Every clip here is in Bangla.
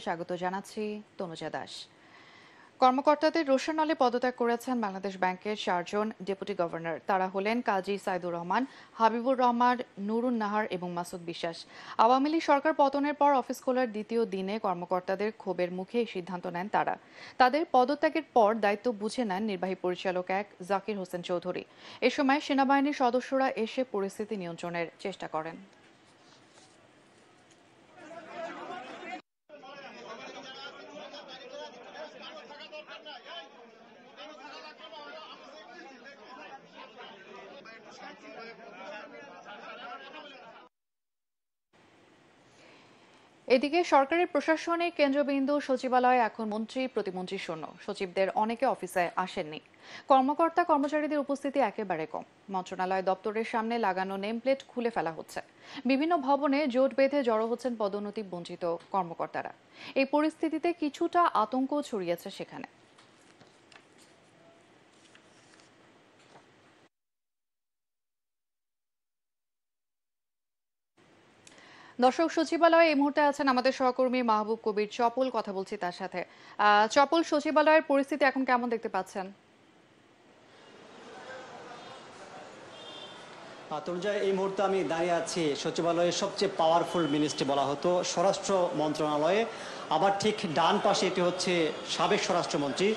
স্বাগত জানাচ্ছি তনুজা দাস। কর্মকর্তাদের রোশনালে পদত্যাগ করেছেন বাংলাদেশ ব্যাংকের 4 জন ডেপুটি গভর্নর। তারা হলেন কাজী সাইদুর রহমান, হাবিবুর রহমান, নুরুন নাহার এবং মাসুদ বিশ্বাস। আওয়ামী লীগ সরকার পতনের পর অফিস খোলার দ্বিতীয় দিনে কর্মকর্তাদের ক্ষোভের মুখে এই সিদ্ধান্ত নেন তারা। তাদের পদত্যাগের পর দায়িত্ব বুঝে নেন নির্বাহী পরিচালক 1 জাকির হোসেন চৌধুরী। এ সময় সেনাবাহিনীর সদস্যরা এসে পরিস্থিতি নিয়ন্ত্রণের চেষ্টা করেন। এদিকে সরকারের প্রশাসনিক কেন্দ্রবিন্দু সচিবালয় এখন মন্ত্রী প্রতিমন্ত্রী শূন্য। সচিবদের অনেকে অফিসে আসেননি। কর্মকর্তা কর্মচারীদের উপস্থিতি একেবারে কম। মন্ত্রণালয় দপ্তরের সামনে লাগানো নেম প্লেট খুলে ফেলা হচ্ছে। বিভিন্ন ভবনে জোট বেঁধে জড়ো হচ্ছেন পদোন্নতি বঞ্চিত কর্মকর্তারা। এই পরিস্থিতিতে কিছুটা আতঙ্ক ছড়িয়েছে সেখানে। দর্শক, সচিবালয়ে এই মুহূর্তে আছেন আমাদের সহকর্মী মাহবুব কবির চপল। কথা বলছি তার সাথে। চপল, সচিবালয়ের পরিস্থিতি এখন কেমন দেখতে পাচ্ছেন? তনুজা, এই মুহূর্তে আমি দাঁড়িয়ে আছি সচিবালয়ের সবচেয়ে পাওয়ারফুল মিনিস্ট্রি বলা হতো স্বরাষ্ট্র মন্ত্রণালয়ে। আবার ঠিক ডান পাশে এটি হচ্ছে সাবেক স্বরাষ্ট্রমন্ত্রী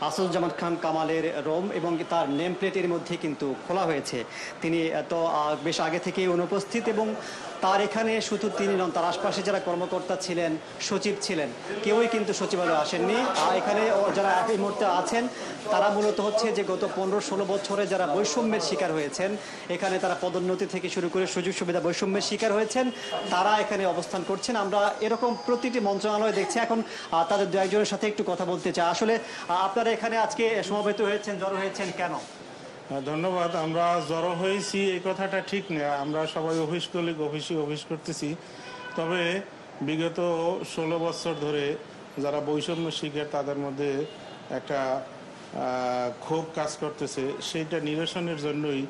আসাদুজ্জামান খান কামালের রোম, এবং তার নেম প্লেটের মধ্যে কিন্তু খোলা হয়েছে। তিনি তো বেশ আগে থেকেই অনুপস্থিত, এবং তার এখানে শুধু তিনি নন, তার আশপাশে যারা কর্মকর্তা ছিলেন, সচিব ছিলেন, কেউই কিন্তু সচিবালয়ে আসেননি। এখানে যারা এই মুহূর্তে আছেন তারা মূলত হচ্ছে যে গত 15-16 বছরে যারা বৈষম্যের শিকার হয়েছেন, এখানে তারা পদোন্নতি থেকে শুরু করে সুযোগ সুবিধা বৈষম্যের শিকার হয়েছেন, তারা এখানে অবস্থান করছেন। আমরা এরকম প্রতিটি মন্ত্রণালয় দেখছি। এখন তাদের দু একজনের সাথে একটু কথা বলতে চাই। আসলে আপনারা এখানে আজকে সমবেত হয়েছেন, জড়ো হয়েছেন কেন? ধন্যবাদ। আমরা জড়ো হয়েছি এই কথাটা ঠিক না, আমরা সবাই অফিস কলিগ, অফিস করতেছি। তবে বিগত 16 বছর ধরে যারা বৈষম্য শিকার তাদের মধ্যে একটা ক্ষোভ কাজ করতেছে, সেইটা নিরসনের জন্যই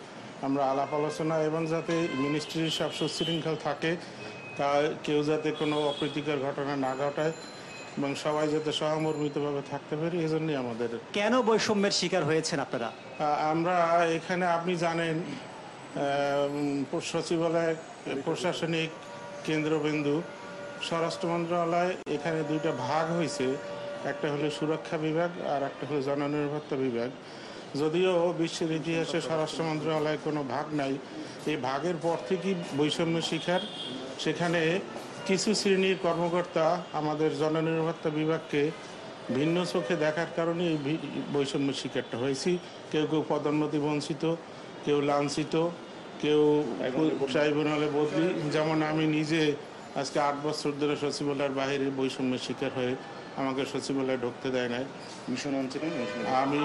আমরা আলাপ আলোচনা, এবং যাতে মিনিস্ট্রির সব সুশৃঙ্খল থাকে, তা কেউ যাতে কোনো অপ্রীতিকর ঘটনা না ঘটায় এবং সবাই যাতে সহমর্মিতভাবে থাকতে পারি, এই জন্যই আমাদের। কেন বৈষম্যের শিকার হয়েছেন আপনারা? আমরা এখানে, আপনি জানেন, সচিবালয় প্রশাসনিক কেন্দ্রবিন্দু স্বরাষ্ট্র মন্ত্রণালয়, এখানে দুইটা ভাগ হয়েছে। একটা হলো সুরক্ষা বিভাগ আর একটা হলো জননিরাপত্তা বিভাগ। যদিও বিশ্বের ইতিহাসে স্বরাষ্ট্র মন্ত্রণালয়ে কোনো ভাগ নাই, এই ভাগের পর থেকেই বৈষম্য শিকার। সেখানে কিছু শ্রেণীর কর্মকর্তা আমাদের জননিরাপত্তা বিভাগকে ভিন্ন চোখে দেখার কারণে এই বৈষম্য শিকারটা হয়েছি। কেউ কেউ পদোন্নতি বঞ্চিত, কেউ লাঞ্ছিত, কেউ ট্রাইব্যুনালে বদলি। যেমন আমি নিজে আজকে 8 বছর ধরে সচিবালয়ের বাইরে বৈষম্যের শিকার হয়ে আমাকে সচিবালয়ে ঢুকতে দেয় নাই। মিশন অঞ্চলে আমি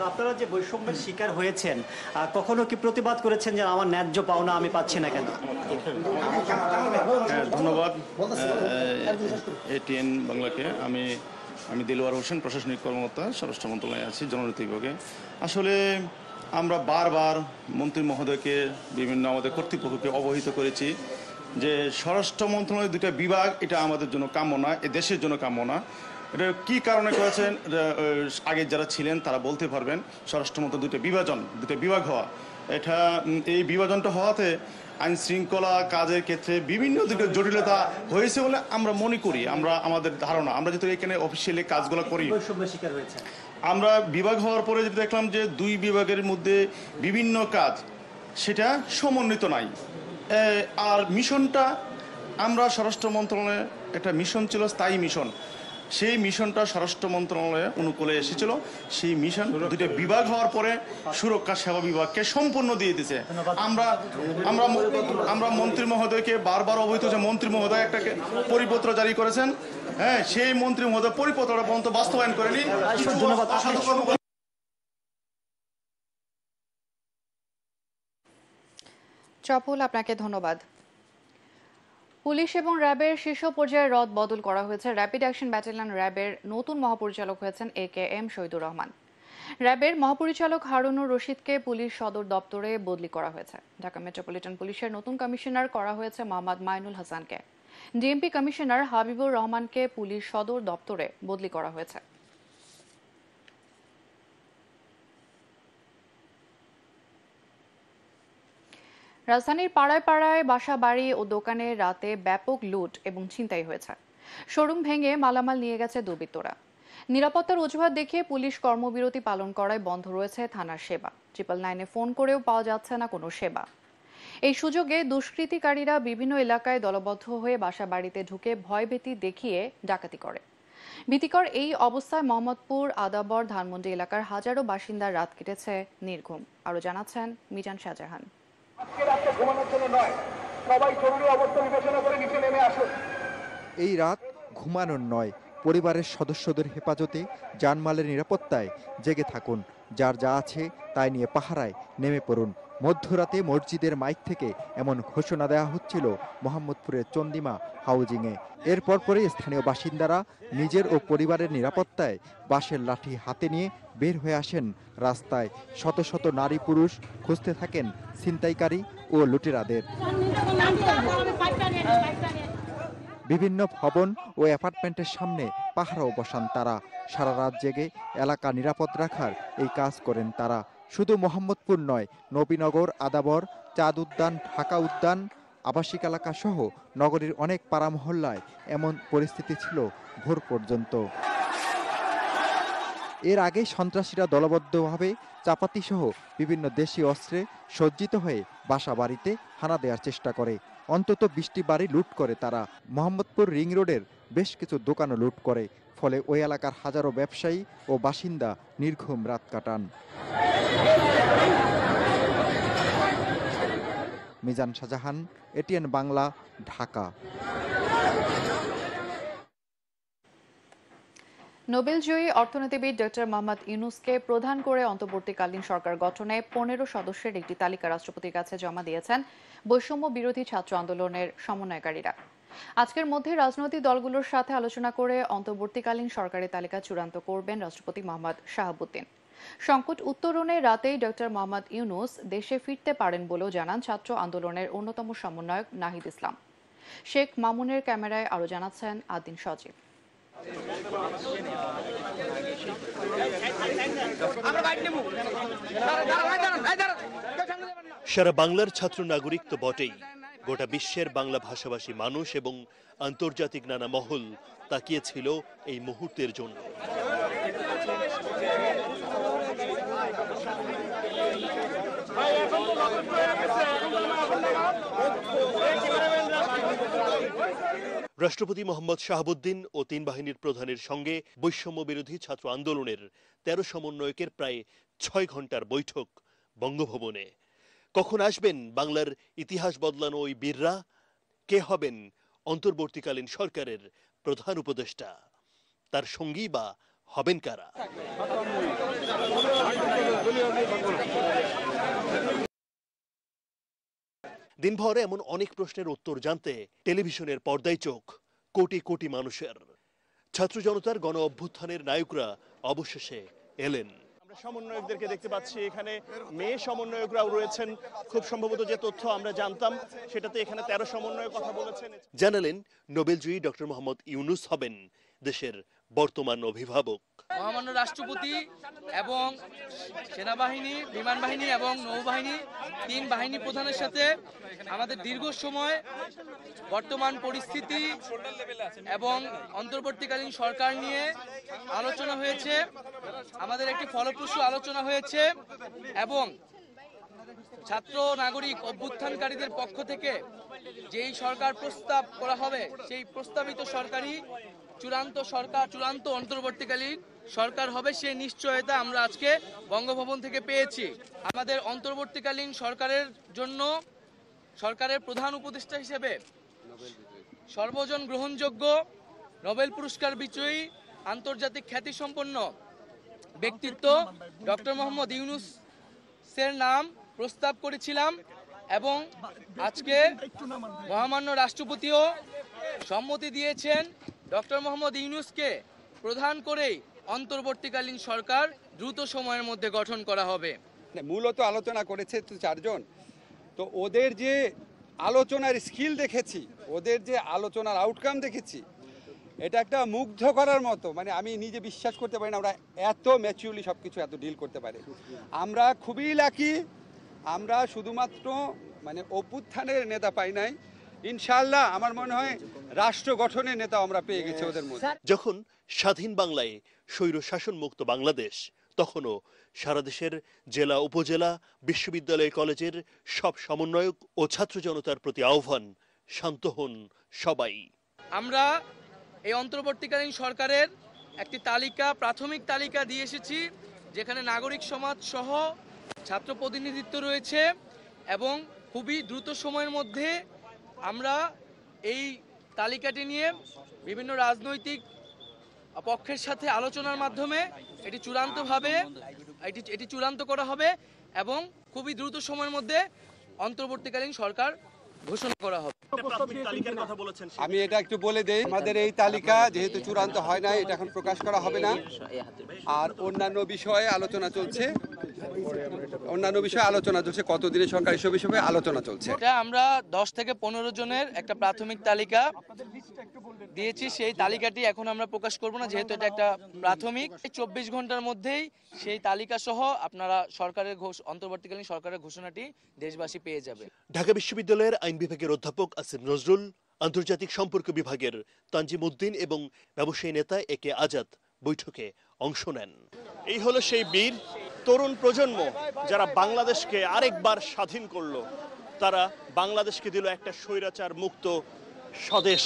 আপনারা যে বৈষম্যের শিকার হয়েছেন, কখনো কি প্রতিবাদ করেছেন যে আমার ন্যায্য পাওনা আমি পাচ্ছি না কেন? ধন্যবাদ এটিএন বাংলাকে। আমি দিলওয়ার হোসেন, প্রশাসনিক কর্মকর্তা, স্বরাষ্ট্র মন্ত্রণালয়ে আছি, জননীতি বিভাগে। আসলে আমরা বারবার মন্ত্রী মহোদয়কে, বিভিন্ন আমাদের কর্তৃপক্ষকে অবহিত করেছি যে স্বরাষ্ট্র মন্ত্রণালয়ের দুটো বিভাগ, এটা আমাদের জন্য কাম্য না, এ দেশের জন্য কাম্য না। এটা কী কারণে করেছেন আগে যারা ছিলেন তারা বলতে পারবেন। স্বরাষ্ট্র মন্ত্রণালয় দুটো বিভাগ হওয়া, এটা এই বিভাজনটা হওয়াতে আইন শৃঙ্খলা কাজের ক্ষেত্রে বিভিন্ন দিকে জটিলতা হয়েছে বলে আমরা মনে করি। আমাদের ধারণা, আমরা যেহেতু এখানে অফিসিয়ালি কাজগুলো করি, আমরা বিভাগ হওয়ার পরে যেটা দেখলাম যে দুই বিভাগের মধ্যে বিভিন্ন কাজ সেটা সমন্বিত নাই। আর মিশনটা, আমরা স্বরাষ্ট্র মন্ত্রণালয়ে একটা মিশন ছিল, স্থায়ী মিশন, সেই মিশনটা স্বরাষ্ট্র মন্ত্রণালয়ে অনুকূলে এসেছিল। সেই মিশন দুটো বিভাগ হওয়ার পরে সুরক্ষা সেবা বিভাগকে সম্পূর্ণ দিয়ে দিয়েছে। আমরা মন্ত্রী মহোদয়কে বারবার অবহিত যে মন্ত্রী মহোদয় একটা পরিপত্র জারি করেছেন, হ্যাঁ, সেই মন্ত্রী মহোদয় পরিপত্রটা পর্যন্ত বাস্তবায়ন করেনি। চপল, আপনাকে ধন্যবাদ। পুলিশ এবং র্যাবের শীর্ষ পর্যায়ে রদ বদল করা হয়েছে। র্যাপিড অ্যাকশন ব্যাটালিয়ন র্যাবের নতুন মহাপরিচালক হয়েছেন AKM শহীদুর রহমান। র্যাবের মহাপরিচালক হারুনুর রশিদকে পুলিশ সদর দপ্তরে বদলি করা হয়েছে। ঢাকা মেট্রোপলিটন পুলিশের নতুন কমিশনার করা হয়েছে মোহাম্মদ মাইনুল হাসানকে। ডিএমপি কমিশনার হাবিবুর রহমানকে পুলিশ সদর দপ্তরে বদলি করা হয়েছে। রাজধানীর পাড়ায় পাড়ায় বাসা বাড়ি ও দোকানে রাতে ব্যাপক লুট এবং ছিনতাই হয়েছে। শোরুম ভেঙে মালামাল নিয়ে গেছে দুর্বৃত্তরা। নিরাপত্তার অজুহাত দেখিয়ে পুলিশ কর্মবিরতি পালন করায় বন্ধ রয়েছে থানার সেবা। 999-এ ফোন করেও পাওয়া যাচ্ছে না কোনো সেবা। এই সুযোগে দুষ্কৃতিকারীরা বিভিন্ন এলাকায় দলবদ্ধ হয়ে বাসা বাড়িতে ঢুকে ভয়ভীতি দেখিয়ে ডাকাতি করে। ভীতিকর এই অবস্থায় মোহাম্মদপুর, আদাবর, ধানমন্ডি এলাকার হাজারো বাসিন্দার রাত কেটেছে নির্ঘুম। আরো জানাচ্ছেন মিজান শাহজাহান। এই রাত ঘুমানোর নয়, পরিবারের সদস্যদের হেফাজতে, জানমালের নিরাপত্তায় জেগে থাকুন। যার যা আছে তাই নিয়ে পাহারায় নেমে পড়ুন। মধ্যরাতে মসজিদের মাইক থেকে এমন ঘোষণা দেওয়া হচ্ছিল মোহাম্মদপুরের চন্দিমা হাউজিংয়ে। এর পরপরই স্থানীয় বাসিন্দারা নিজের ও পরিবারের নিরাপত্তায় বাঁশের লাঠি হাতে নিয়ে বের হয়ে আসেন রাস্তায়। শত শত নারী পুরুষ খুঁজতে থাকেন ছিনতাইকারী ও লুটেরাদের। বিভিন্ন ভবন ও অ্যাপার্টমেন্টের সামনে পাহারাও বসান তারা। সারা রাত জেগে এলাকা নিরাপদ রাখার এই কাজ করেন তারা। শুধু মোহাম্মদপুর নয়, নবীনগর, আদাবর, চাঁদ উদ্যান, ঢাকা উদ্যান, আবাসিক এলাকা সহ নগরীর অনেক পাড়া মহল্লায় এমন পরিস্থিতি ছিল ভোর পর্যন্ত। এর আগে সন্ত্রাসীরা দলবদ্ধভাবে চাপাতি সহ বিভিন্ন দেশীয় অস্ত্রে সজ্জিত হয়ে বাসা বাড়িতে হানা দেওয়ার চেষ্টা করে। অন্তত 20টি বাড়ি লুট করে তারা। মোহাম্মদপুর রিং রোডের বেশ কিছু দোকানও লুট করে। ফলে ওই এলাকার হাজারো ব্যবসায়ী ও বাসিন্দা নির্ঘুম রাত কাটান। মিজান শাহজাহান, এটিএন বাংলা, ঢাকা। নোবেলজয়ী অর্থনীতিবিদ ডক্টর মোহাম্মদ ইউনূসকে প্রধান করে অন্তর্বর্তীকালীন সরকার গঠনে 15 সদস্যের একটি তালিকা রাষ্ট্রপতির কাছে জমা দিয়েছেন বৈষম্য বিরোধী ছাত্র আন্দোলনের সমন্বয়কারীরা। আজকের মধ্যে রাজনৈতিক দলগুলোর সাথে আলোচনা করে অন্তর্বর্তীকালীন সরকারের তালিকা চূড়ান্ত করবেন রাষ্ট্রপতি মোহাম্মদ শাহাবুদ্দিন। সংকট উত্তরণে রাতেই ডক্টর মোহাম্মদ ইউনূস দেশে ফিরতে পারেন বলেও জানান ছাত্র আন্দোলনের অন্যতম সমন্বয়ক নাহিদ ইসলাম। শেখ মামুনের ক্যামেরায় আরো জানাচ্ছেন আদিন সজীব। সারা বাংলার ছাত্র নাগরিক তো বটেই, গোটা বিশ্বের বাংলা ভাষাভাষী মানুষ এবং আন্তর্জাতিক নানা মহল তাকিয়েছিল এই মুহূর্তের জন্য। রাষ্ট্রপতি মোহাম্মদ শাহাবুদ্দিন ও 3 বাহিনীর প্রধানের সঙ্গে বৈষম্য বিরোধী ছাত্র আন্দোলনের 13 সমন্বয়কের প্রায় 6 ঘন্টার বৈঠক বঙ্গভবনে। কখন আসবেন বাংলার ইতিহাস বদলানো ওই বীররা? কে হবেন অন্তর্বর্তীকালীন সরকারের প্রধান উপদেষ্টা? তার সঙ্গী বা হবেন কারা? দিনভর এমন অনেক প্রশ্নের উত্তর জানতে টেলিভিশনের পর্দায় চোখ কোটি কোটি মানুষের। ছাত্র জনতার গণ অভ্যুত্থানের নায়করা অবশেষে এলেন। আমরা সমন্বয়কদেরকে দেখতে পাচ্ছি, এখানে মেয়ে সমন্বয়করাও রয়েছেন। খুব সম্ভবত যে তথ্য আমরা জানতাম সেটাতে এখানে 13 সমন্বয়ক কথা বলেছেন। জানালেন নোবেলজয়ী ডক্টর মোহাম্মদ ইউনূস হবেন দেশের বর্তমান অভিভাবক। মহামান্য রাষ্ট্রপতি এবং সেনাবাহিনী, বিমান বাহিনী এবং নৌবাহিনী 3 বাহিনী প্রধানের সাথে আমাদের দীর্ঘ সময় বর্তমান পরিস্থিতি এবং অন্তর্বর্তীকালীন সরকার নিয়ে আলোচনা হয়েছে। আমাদের একটি ফলপ্রসূ আলোচনা হয়েছে এবং ছাত্র নাগরিক অভ্যুত্থানকারীদের পক্ষ থেকে যেই সরকার প্রস্তাব করা হবে সেই প্রস্তাবিত সরকারি চূড়ান্ত অন্তর্বর্তীকালীন সরকার হবে, সেই নিশ্চয়তা আমরা আজকে বঙ্গভবন থেকে পেয়েছি। আমাদের অন্তর্বর্তীকালীন সরকারের জন্য সরকারের প্রধান উপদেষ্টা হিসেবে সর্বজন গ্রহণযোগ্য নোবেল পুরস্কার বিজয়ী আন্তর্জাতিক খ্যাতিসম্পন্ন ব্যক্তিত্ব ডক্টর মোহাম্মদ ইউনূসের নাম প্রস্তাব করেছিলাম এবং আজকে মহামান্য রাষ্ট্রপতিও সম্মতি দিয়েছেন ডক্টর মোহাম্মদ ইউনূসকে প্রধান করেই অন্তর্বর্তীকালীন সরকার দ্রুত সময়ের মধ্যে গঠন করা হবে। মূলত আলোচনা করেছে তো 4 জন, তো ওদের যে আলোচনার স্কিল দেখেছি, ওদের যে আলোচনার আউটকাম দেখেছি, এটা একটা মুগ্ধ করার মতো। মানে আমি নিজে বিশ্বাস করতে পারি না ওরা এত ম্যাচিউরলি সব কিছু এত ডিল করতে পারে। আমরা খুবই লাকি, আমরা শুধুমাত্র মানে অভ্যুত্থানের নেতা পাই নাই, ইনশাআল্লাহ আমার মনে হয় রাষ্ট্র গঠনের নেতা আমরা পেয়ে গেছি ওদের মধ্যে। যখন স্বাধীন বাংলায় স্বৈর শাসন মুক্ত বাংলাদেশ, তখনও সারা দেশের জেলা উপজেলা বিশ্ববিদ্যালয় কলেজের সব সমন্বয়ক ও ছাত্র জনতার প্রতি আহ্বান, শান্ত হন সবাই। আমরা এই অন্তর্বর্তীকালীন সরকারের একটি তালিকা, প্রাথমিক তালিকা দিয়ে এসেছি, যেখানে নাগরিক সমাজ সহ ছাত্র প্রতিনিধিত্ব রয়েছে, এবং খুবই দ্রুত সময়ের মধ্যে আমরা এই তালিকাটি নিয়ে বিভিন্ন রাজনৈতিক পক্ষের সাথে আলোচনার মাধ্যমে এটি চূড়ান্ত করা হবে, এবং খুবই দ্রুত সময়ের মধ্যে অন্তর্বর্তীকালীন সরকার ঘোষণা করা হবে। আমি এটা একটু বলে দেই, আমাদের এই তালিকা যেহেতু চূড়ান্ত হয় না, এটা এখন প্রকাশ করা হবে না। আর অন্যান্য বিষয়ে আলোচনা চলছে, কতদিনের সরকার এসব বিষয়ে আলোচনা চলছে। এটা আমরা 10 থেকে 15 জনের একটা প্রাথমিক তালিকা দিয়েছি, সেই তালিকাটি এখন আমরা প্রকাশ করব না, যেহেতু এটা একটা প্রাথমিক। 24 ঘন্টার মধ্যেই সেই তালিকা সহ আপনারা অন্তর্বর্তীকালীন সরকারের ঘোষণাটি দেশবাসী পেয়ে যাবে। ঢাকা বিশ্ববিদ্যালয়ের আইন বিভাগের অধ্যাপক আসিফ নজরুল, আন্তর্জাতিক সম্পর্ক বিভাগের তানজিম উদ্দিন এবং ব্যবসায়ী নেতা একে আজাদ বৈঠকে অংশ নেন। এই হলো সেই বীর তরুণ প্রজন্ম যারা বাংলাদেশকে আরেকবার স্বাধীন করলো, তারা বাংলাদেশকে দিল একটা স্বৈরাচার মুক্ত স্বদেশ।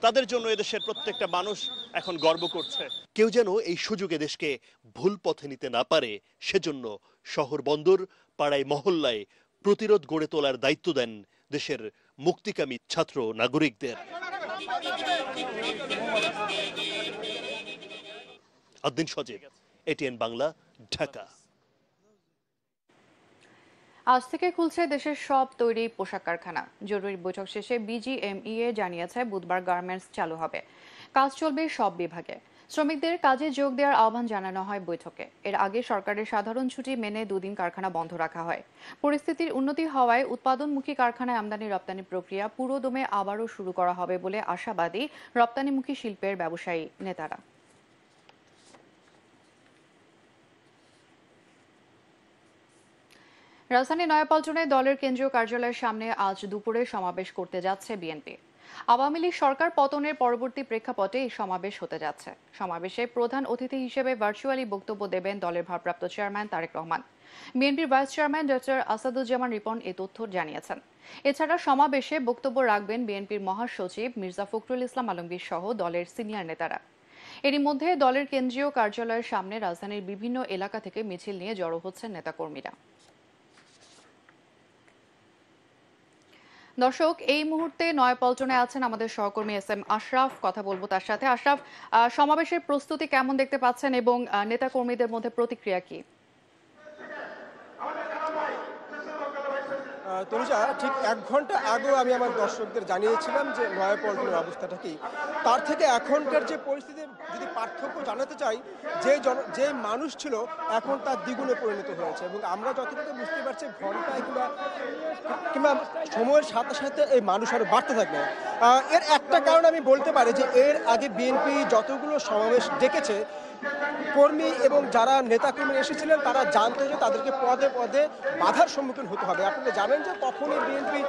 তাদের জন্য এদেশের প্রত্যেকটা মানুষ এখন গর্ব করছে। কেউ যেন এই সুযোগে দেশকে ভুল পথে নিতে না পারে, সেজন্য শহর বন্দর পাড়ায় মহল্লায় প্রতিরোধ গড়ে তোলার দায়িত্ব দেন দেশের মুক্তিকামী ছাত্র নাগরিকদের। আদ্দিন সজীব, এটিএন বাংলা, ঢাকা। আজ থেকে খুলছে দেশের সব তৈরি পোশাক কারখানা। জরুরি বৈঠক শেষে বিজিএমইএ জানিয়েছে বুধবার গার্মেন্টস চালু হবে। কাজ চলবে সব বিভাগে। শ্রমিকদের কাজে যোগ দেওয়ার আহ্বান জানানো হয় বৈঠকে। এর আগে সরকারের সাধারণ ছুটি মেনে 2 দিন কারখানা বন্ধ রাখা হয়। পরিস্থিতির উন্নতি হওয়ায় উৎপাদনমুখী কারখানায় আমদানি রপ্তানি প্রক্রিয়া পুরোদমে আবারও শুরু করা হবে বলে আশাবাদী রপ্তানিমুখী শিল্পের ব্যবসায়ী নেতারা। রাজধানী নয়াপল্টনে দলের কেন্দ্রীয় কার্যালয়ের সামনে আজ দুপুরে সমাবেশ করতে যাচ্ছে বিএনপি। আওয়ামী লীগ সরকার পতনের পরবর্তী প্রেক্ষাপটে এই সমাবেশ হতে যাচ্ছে। সমাবেশে প্রধান অতিথি হিসেবে ভার্চুয়ালি বক্তব্য দেবেন দলের ভারপ্রাপ্ত চেয়ারম্যান তারেক রহমান। বিএনপির vice chairman doctor Asaduzzaman Ripon এই তথ্য জানিয়েছেন। এছাড়া সমাবেশে বক্তব্য রাখবেন বিএনপির মহাসচিব মির্জা ফখরুল ইসলাম আলমগীর সহ দলের সিনিয়র নেতারা। এরই মধ্যে দলের কেন্দ্রীয় কার্যালয়ের সামনে রাজধানীর বিভিন্ন এলাকা থেকে মিছিল নিয়ে জড়ো হচ্ছেন নেতাকর্মীরা। দর্শক, এই মুহূর্তে নয়াপল্টনে আছেন আমাদের সহকর্মী এস এম আশরাফ। কথা বলবো তার সাথে। আশরাফ, সমাবেশের প্রস্তুতি কেমন দেখতে পাচ্ছেন এবং নেতাকর্মীদের মধ্যে প্রতিক্রিয়া কি? তনুজা, ঠিক 1 ঘন্টা আগেও আমি আমার দর্শকদের জানিয়েছিলাম যে নয়াপল্টনের অবস্থাটা কি। তার থেকে এখনকার যে পরিস্থিতির যদি পার্থক্য জানাতে চাই, যে মানুষ ছিল এখন তার দ্বিগুণে পরিণত হয়েছে, এবং আমরা যতটুকু বুঝতে পারছি ঘন্টায় কিংবা সময়ের সাথে সাথে এই মানুষ আরো বাড়তে থাকবে। এর একটা কারণ আমি বলতে পারি যে এর আগে বিএনপি যতগুলো সমাবেশ ডেকেছে, কর্মী এবং যারা নেতাকর্মী এসেছিলেন তারা জানতো যে তাদেরকে পদে পদে বাধার সম্মুখীন হতে হবে। আপনারা জানেন যে কখনই বিএনপি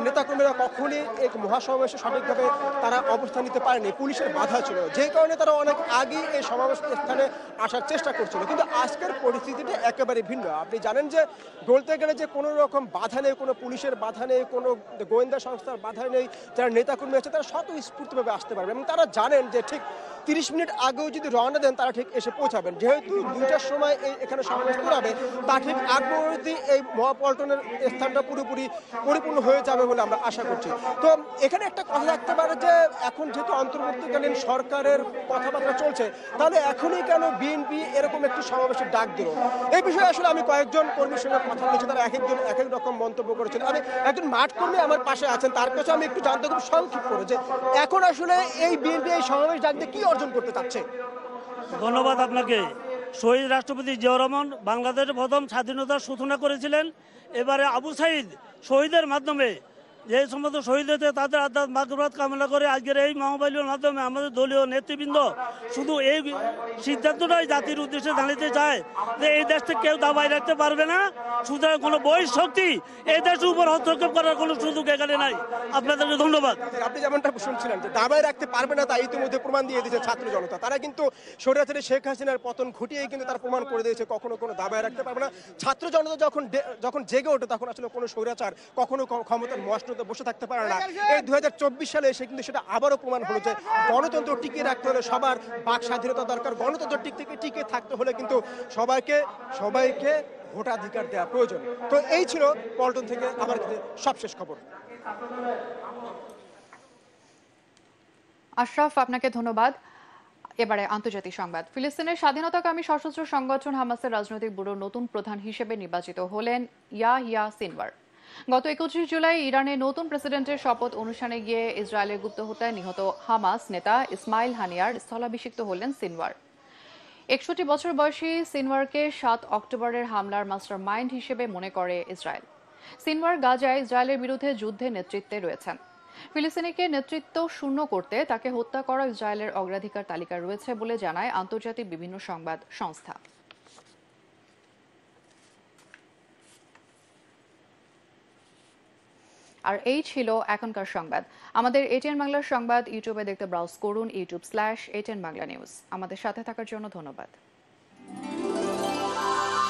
নেতাকর্মীরা কখনই এক মহাসমাবেশে সঠিকভাবে তারা অবস্থান নিতে পারেনি, পুলিশের বাধা ছিল, যে কারণে তারা অনেক আগেই এই সমাবেশ স্থানে আসার চেষ্টা করছিল। কিন্তু আজকের পরিস্থিতিটা একেবারে ভিন্ন। আপনি জানেন যে বলতে গেলে যে কোনো রকম বাধা নেই, কোনো পুলিশের বাধা নেই, কোনো গোয়েন্দা সংস্থার বাধা নেই। যারা নেতাকর্মী আছে তারা স্বতঃস্ফূর্তভাবে আসতে পারবে, এবং তারা জানেন যে ঠিক 30 মিনিট আগেও যদি রওনা দেন তারা ঠিক এসে পৌঁছাবেন। যেহেতু 2টার সময় এখানে সমাবেশ করাবে, তার ঠিক আগ মুহূর্তে এই মহাপল্টনের স্থানটা পুরোপুরি পরিপূর্ণ হয়ে যাবে বলে আমরা আশা করছি। তো এখানে একটা কথা থাকতে পারে যে এখন যেহেতু অন্তর্বর্তীকালীন সরকারের কথাবার্তা চলছে, তাহলে এখনই কেন বিএনপি এরকম একটি সমাবেশের ডাক দিল? এই বিষয়ে আসলে আমি কয়েকজন কর্মীর সঙ্গে কথা বলেছি, তারা এক একজন এক এক রকম মন্তব্য করেছেন। আমি একজন মাঠ কর্মী আমার পাশে আছেন, তার কাছে আমি একটু জানতে খুব সংক্ষিপ্ত করে যে এখন আসলে এই বিএনপি এই সমাবেশ ডাক দিয়ে কি অর্জন করতে চাচ্ছে? ধন্যবাদ আপনাকে। শহীদ রাষ্ট্রপতি জিয়াউর রহমান বাংলাদেশের প্রথম স্বাধীনতার সূচনা করেছিলেন। এবারে আবু সাইদ শহীদের মাধ্যমে যে সমস্ত শহীদ হয়েছে তাদের আত্মার মাগফিরাত কামনা করে আজকের এই মহাবাইলের মাধ্যমে আমাদের দলীয় নেতৃবৃন্দ শুধু এই সিদ্ধান্তটাই জাতির উদ্দেশ্যে জানাতে চায় যে এই দেশকে কেউ দাবায় রাখতে পারবে না, সুতরাং কোনো বহিঃশক্তি এই দেশের উপর হস্তক্ষেপ করার কোনো সুযোগ এখানে নাই। আপনাদেরকে ধন্যবাদ। আপনি যেমনটা শুনছিলেন যে দাবায় রাখতে পারবে না, তা ইতিমধ্যে প্রমাণ দিয়ে দিয়েছে ছাত্র জনতা। তারা কিন্তু স্বৈরাচারী শেখ হাসিনার পতন ঘটিয়েই কিন্তু তারা প্রমাণ করে দিয়েছে কখনো কোনো দাবায় রাখতে পারবে না। ছাত্র জনতা যখন জেগে ওঠে তখন আসলে কোনো স্বৈরাচার কখনো ক্ষমতার মসনদে বসে থাকতে পারে না। এই 2024 সালে এসে কিন্তু সেটা আবারও প্রমাণ হলো যে গণতন্ত্র টিকিয়ে রাখতে হলে সবার বাক স্বাধীনতা দরকার। গণতন্ত্র টিকে থাকতে হলে কিন্তু সবাইকে ভোটাধিকার দেওয়া প্রয়োজন। তো এই ছিল পল্টন থেকে আমার কাছে সবশেষ খবর। আশরাফ, আপনাকে ধন্যবাদ। এবারে আন্তর্জাতিক সংবাদ। ফিলিস্তিনের স্বাধীনতাকামী সশস্ত্র সংগঠন হামাসের রাজনৈতিক ব্যুরোর নতুন প্রধান হিসেবে নির্বাচিত হলেন ইয়াহিয়া সিনওয়ার। গত 21 জুলাই ইরানে নতুন প্রেসিডেন্টের শপথ অনুষ্ঠানে গিয়ে ইসরায়েলের গুপ্ত হত্যায় নিহত হামাস নেতা ইসমাইল হানিয়ার স্থলাভিষিক্ত হলেন সিনওয়ার। 61 বছর বয়সী সিনওয়ারকে 7 অক্টোবরের হামলার মাস্টার মাইন্ড হিসেবে মনে করে ইসরায়েল। সিনওয়ার গাজায় ইসরায়েলের বিরুদ্ধে যুদ্ধে নেতৃত্বে রয়েছেন। ফিলিস্তিনিকে নেতৃত্ব শূন্য করতে তাকে হত্যা করা ইসরায়েলের অগ্রাধিকার তালিকায় রয়েছে বলে জানায় আন্তর্জাতিক বিভিন্ন সংবাদ সংস্থা। আর এই ছিল এখনকার সংবাদ। আমাদের এটিএন বাংলার সংবাদ ইউটিউবে দেখতে ব্রাউজ করুন youtube/ATN Bangla News। আমাদের সাথে থাকার জন্য ধন্যবাদ।